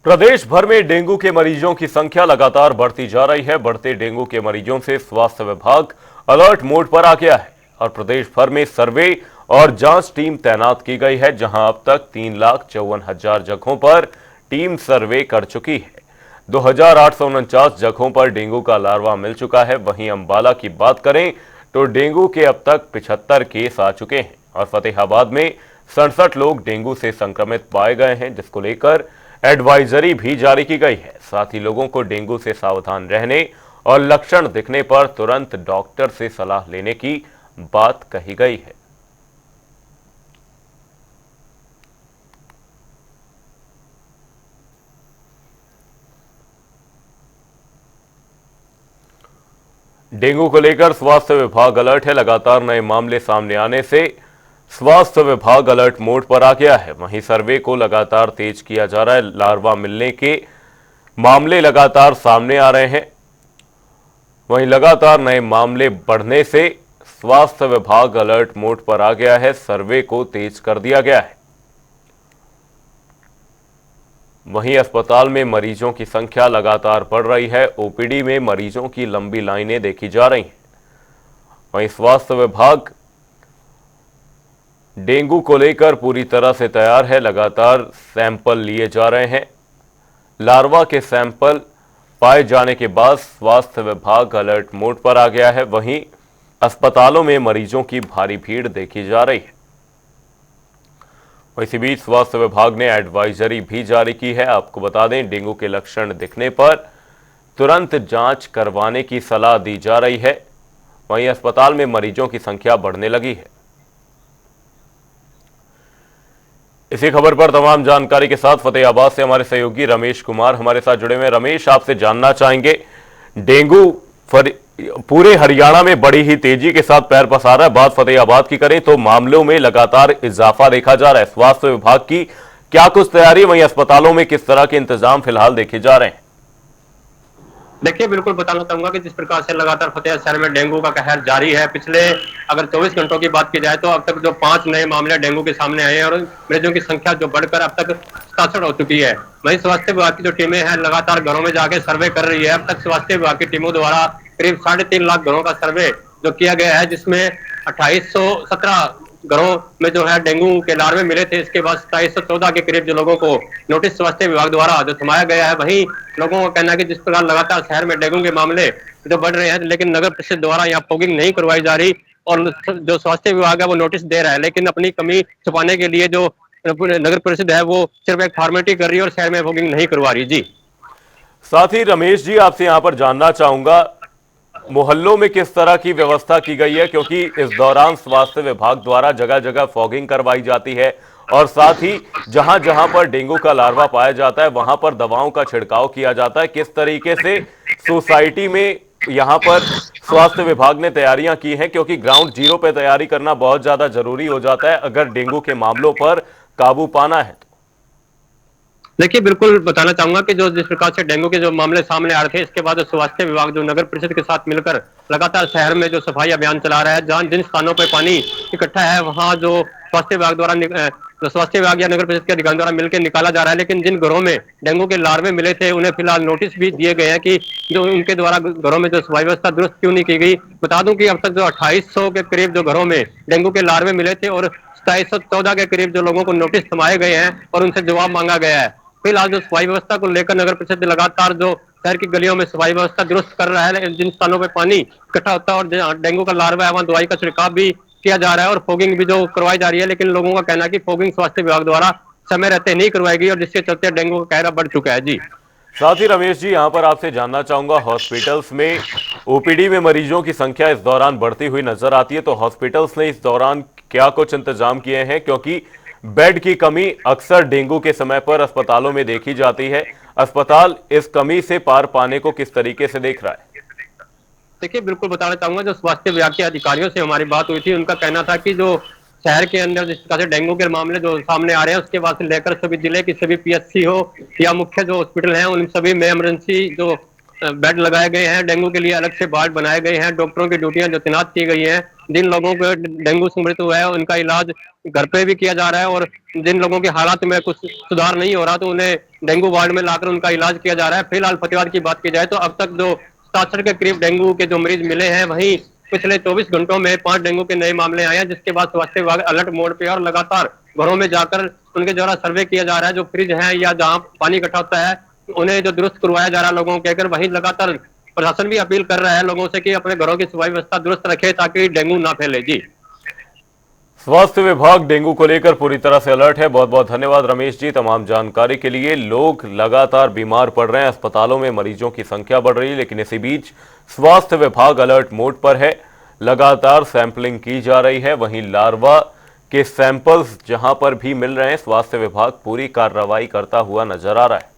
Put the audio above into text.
प्रदेश भर में डेंगू के मरीजों की संख्या लगातार बढ़ती जा रही है। बढ़ते डेंगू के मरीजों से स्वास्थ्य विभाग अलर्ट मोड पर आ गया है और प्रदेश भर में सर्वे और जांच टीम तैनात की गई है, जहां अब तक 3,54,000 जगहों पर टीम सर्वे कर चुकी है। 2,849 जगहों पर डेंगू का लार्वा मिल चुका है। वहीं अंबाला की बात करें तो डेंगू के अब तक 75 केस आ चुके हैं और फतेहाबाद में 67 लोग डेंगू से संक्रमित पाए गए हैं, जिसको लेकर एडवाइजरी भी जारी की गई है। साथ ही लोगों को डेंगू से सावधान रहने और लक्षण दिखने पर तुरंत डॉक्टर से सलाह लेने की बात कही गई है। डेंगू को लेकर स्वास्थ्य विभाग अलर्ट है। लगातार नए मामले सामने आने से स्वास्थ्य विभाग अलर्ट मोड पर आ गया है। वहीं सर्वे को लगातार तेज किया जा रहा है। लार्वा मिलने के मामले लगातार सामने आ रहे हैं। वहीं लगातार नए मामले बढ़ने से स्वास्थ्य विभाग अलर्ट मोड पर आ गया है। सर्वे को तेज कर दिया गया है। वहीं अस्पताल में मरीजों की संख्या लगातार बढ़ रही है। ओपीडी में मरीजों की लंबी लाइनें देखी जा रही हैं। वहीं स्वास्थ्य विभाग डेंगू को लेकर पूरी तरह से तैयार है। लगातार सैंपल लिए जा रहे हैं। लार्वा के सैंपल पाए जाने के बाद स्वास्थ्य विभाग अलर्ट मोड पर आ गया है। वहीं अस्पतालों में मरीजों की भारी भीड़ देखी जा रही है। इसी बीच स्वास्थ्य विभाग ने एडवाइजरी भी जारी की है। आपको बता दें, डेंगू के लक्षण दिखने पर तुरंत जांच करवाने की सलाह दी जा रही है। वहीं अस्पताल में मरीजों की संख्या बढ़ने लगी है। इसी खबर पर तमाम जानकारी के साथ फतेहाबाद से हमारे सहयोगी रमेश कुमार हमारे साथ जुड़े हुए। रमेश, आपसे जानना चाहेंगे, डेंगू पूरे हरियाणा में बड़ी ही तेजी के साथ पैर पसार रहा है। बात फतेहाबाद की करें तो मामलों में लगातार इजाफा देखा जा रहा है। स्वास्थ्य विभाग की क्या कुछ तैयारी, वहीं अस्पतालों में किस तरह के इंतजाम फिलहाल देखे जा रहे हैं? देखिए, बिल्कुल बताना चाहूंगा कि जिस प्रकार से लगातार फतेह शहर में डेंगू का कहर जारी है, पिछले अगर 24 घंटों की बात की जाए तो अब तक जो 5 नए मामले डेंगू के सामने आए हैं और मरीजों की संख्या जो बढ़कर अब तक 67 हो चुकी है। वहीं स्वास्थ्य विभाग की जो टीमें हैं लगातार घरों में जाके सर्वे कर रही है। अब तक स्वास्थ्य विभाग की टीमों द्वारा करीब 3.5 लाख घरों का सर्वे जो किया गया है, जिसमें 2817 घरों में जो है डेंगू के लार्वे मिले थे। इसके बाद 2714 के करीब जो लोगों को नोटिस स्वास्थ्य विभाग द्वारा जो थमाया गया है। वहीं लोगों का कहना है कि जिस प्रकार लगातार शहर में डेंगू के मामले जो बढ़ रहे हैं, लेकिन नगर परिषद द्वारा यहाँ फॉगिंग नहीं करवाई जा रही और जो स्वास्थ्य विभाग है वो नोटिस दे रहा है, लेकिन अपनी कमी छुपाने के लिए जो नगर परिषद है वो सिर्फ एक फॉर्मेलिटी कर रही है और शहर में फॉगिंग नहीं करवा रही। जी, साथ ही रमेश जी, आपसे यहां पर जानना चाहूंगा, मोहल्लों में किस तरह की व्यवस्था की गई है, क्योंकि इस दौरान स्वास्थ्य विभाग द्वारा जगह जगह फॉगिंग करवाई जाती है और साथ ही जहां जहां पर डेंगू का लार्वा पाया जाता है वहां पर दवाओं का छिड़काव किया जाता है। किस तरीके से सोसाइटी में यहां पर स्वास्थ्य विभाग ने तैयारियां की हैं, क्योंकि ग्राउंड जीरो पे तैयारी करना बहुत ज्यादा जरूरी हो जाता है अगर डेंगू के मामलों पर काबू पाना है? देखिए, बिल्कुल बताना चाहूंगा कि जो जिस प्रकार से डेंगू के जो मामले सामने आ रहे थे, इसके बाद स्वास्थ्य विभाग जो नगर परिषद के साथ मिलकर लगातार शहर में जो सफाई अभियान चला रहा है, जहां जिन स्थानों पर पानी इकट्ठा है वहां जो स्वास्थ्य विभाग द्वारा जो स्वास्थ्य विभाग या नगर परिषद के अधिकारियों द्वारा मिलकर निकाला जा रहा है। लेकिन जिन घरों में डेंगू के लार्वे मिले थे उन्हें फिलहाल नोटिस भी दिए गए हैं कि जो उनके द्वारा घरों में जो सफाई व्यवस्था दुरुस्त क्यों नहीं की गई। बता दूं कि अब तक जो 2800 के करीब जो घरों में डेंगू के लार्वे मिले थे और 2714 के करीब जो लोगों को नोटिस थमाए गए हैं और उनसे जवाब मांगा गया है। फिलहाल जो सफाई व्यवस्था को लेकर नगर परिषद लगातार जो शहर की गलियों में सफाई व्यवस्था दुरुस्त कर रहा है। जिन स्थानों पर पानी इकट्ठा होता है और जहाँ डेंगू का लार्वा है वहां दवाई का छिड़काव भी किया जा रहा है और फॉगिंग भी जो करवाई जा रही है। लेकिन लोगों का कहना है कि फॉगिंग स्वास्थ्य विभाग द्वारा समय रहते नहीं करवाएगी और जिसके चलते डेंगू का कहरा बढ़ चुका है। जी, साथ ही रमेश जी, यहां पर आपसे जानना चाहूंगा, हॉस्पिटल्स में ओपीडी में मरीजों की संख्या इस दौरान बढ़ती हुई नजर आती है, तो हॉस्पिटल्स ने इस दौरान क्या कुछ इंतजाम किए हैं, क्योंकि बेड की कमी अक्सर डेंगू के समय पर अस्पतालों में देखी जाती है। अस्पताल इस कमी से पार पाने को किस तरीके से देख रहा है? देखिए, बिल्कुल बताना चाहूंगा, जो स्वास्थ्य विभाग के अधिकारियों से हमारी बात हुई थी, उनका कहना था कि जो शहर के अंदर जिस प्रकार से डेंगू के मामले जो सामने आ रहे हैं, उसके बाद से लेकर सभी जिले की सभी पीएचसी हो या मुख्य जो हॉस्पिटल हैं उन सभी में इमरजेंसी जो बेड लगाए गए हैं, डेंगू के लिए अलग से वार्ड बनाए गए हैं, डॉक्टरों की ड्यूटियां जो तैनात की गई हैं। जिन लोगों को डेंगू से मृत्यु हुआ है उनका इलाज घर पे भी किया जा रहा है, और जिन लोगों के हालात में कुछ सुधार नहीं हो रहा तो उन्हें डेंगू वार्ड में लाकर उनका इलाज किया जा रहा है। फिलहाल फतेहाबाद की बात की जाए तो अब तक जो 67 के करीब डेंगू के जो मरीज मिले हैं, वहीं पिछले 24 घंटों में 5 डेंगू के नए मामले आए हैं, जिसके बाद स्वास्थ्य विभाग अलर्ट मोड पे और लगातार घरों में जाकर उनके द्वारा सर्वे किया जा रहा है। जो फ्रिज है या जहां पानी इकट्ठा होता है उन्हें जो दुरुस्त करवाया जा रहा है लोगों के कहकर, वहीं लगातार प्रशासन भी अपील कर रहा है लोगों से कि अपने घरों की सफाई व्यवस्था दुरुस्त रखे ताकि डेंगू ना फैले। जी, स्वास्थ्य विभाग डेंगू को लेकर पूरी तरह से अलर्ट है। बहुत बहुत धन्यवाद रमेश जी तमाम जानकारी के लिए। लोग लगातार बीमार पड़ रहे हैं, अस्पतालों में मरीजों की संख्या बढ़ रही है, लेकिन इसी बीच स्वास्थ्य विभाग अलर्ट मोड पर है। लगातार सैंपलिंग की जा रही है। वहीं लार्वा के सैंपल्स जहां पर भी मिल रहे हैं, स्वास्थ्य विभाग पूरी कार्रवाई करता हुआ नजर आ रहा है।